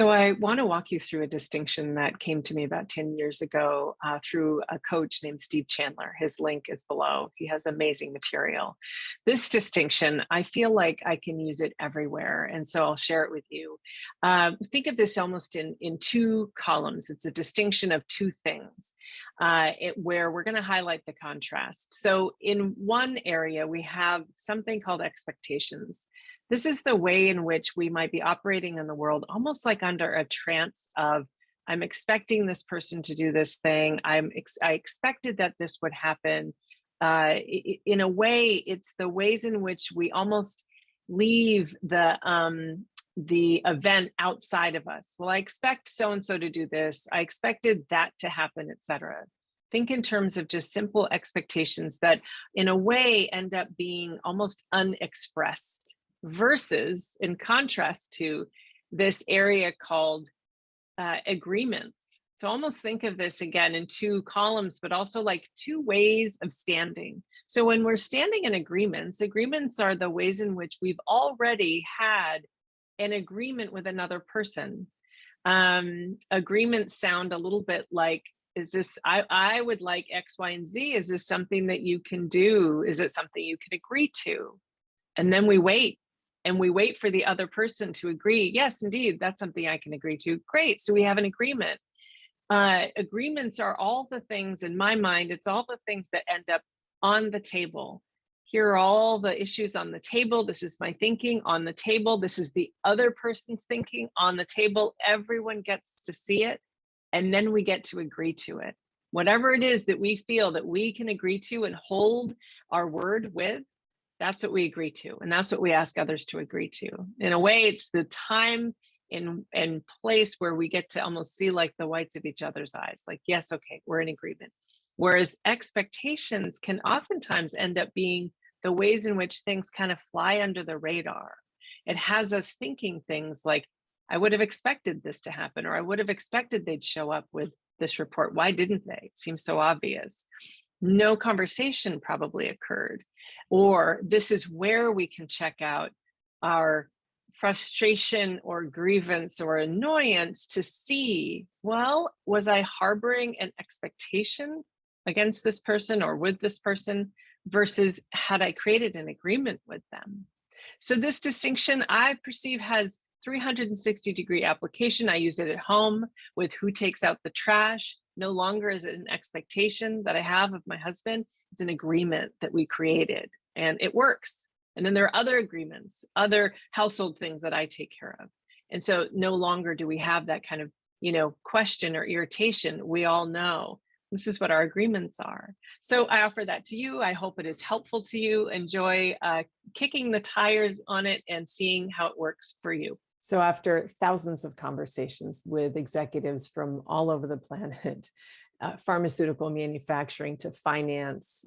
So I want to walk you through a distinction that came to me about 10 years ago through a coach named Steve Chandler. His link is below. He has amazing material. This distinction, I feel like I can use it everywhere, and so I'll share it with you. Think of this almost in two columns. It's a distinction of two things where we're going to highlight the contrast. So in one area, we have something called expectations. This is the way in which we might be operating in the world, almost like under a trance of, I'm expecting this person to do this thing. I expected that this would happen. In a way, it's the ways in which we almost leave the event outside of us. Well, I expect so-and-so to do this. I expected that to happen, etc. Think in terms of just simple expectations that in a way end up being almost unexpressed, versus in contrast to this area called agreements. So almost think of this again in two columns, but also like two ways of standing. So when we're standing in agreements, agreements are the ways in which we've already had an agreement with another person. Agreements sound a little bit like, is this, I would like X, Y, and Z. Is this something that you can do? Is it something you can agree to? And then we wait. And we wait for the other person to agree. Yes, indeed, that's something I can agree to. Great, so we have an agreement. Agreements are all the things, in my mind, it's all the things that end up on the table. Here are all the issues on the table. This is my thinking on the table. This is the other person's thinking on the table. Everyone gets to see it, and then we get to agree to it. Whatever it is that we feel that we can agree to and hold our word with, that's what we agree to, and that's what we ask others to agree to. In a way, it's the time and place where we get to almost see like the whites of each other's eyes, like, yes, okay, we're in agreement. Whereas expectations can oftentimes end up being the ways in which things kind of fly under the radar. It has us thinking things like, I would have expected this to happen, or I would have expected they'd show up with this report. Why didn't they? It seems so obvious. No conversation probably occurred. Or this is where we can check out our frustration or grievance or annoyance to see, well, was I harboring an expectation against this person or with this person versus had I created an agreement with them? So this distinction I perceive has 360-degree application. I use it at home with who takes out the trash. No longer is it an expectation that I have of my husband. It's an agreement that we created, and it works. And then there are other agreements, other household things that I take care of. And so no longer do we have that kind of, question or irritation. We all know this is what our agreements are. So I offer that to you. I hope it is helpful to you. Enjoy kicking the tires on it and seeing how it works for you. So after thousands of conversations with executives from all over the planet, pharmaceutical manufacturing to finance,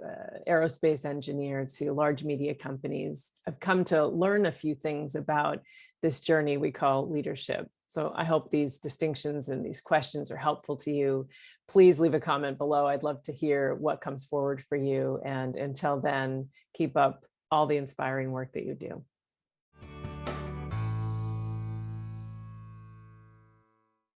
aerospace engineer to large media companies, I've come to learn a few things about this journey we call leadership. So I hope these distinctions and these questions are helpful to you. Please leave a comment below. I'd love to hear what comes forward for you. And until then, keep up all the inspiring work that you do.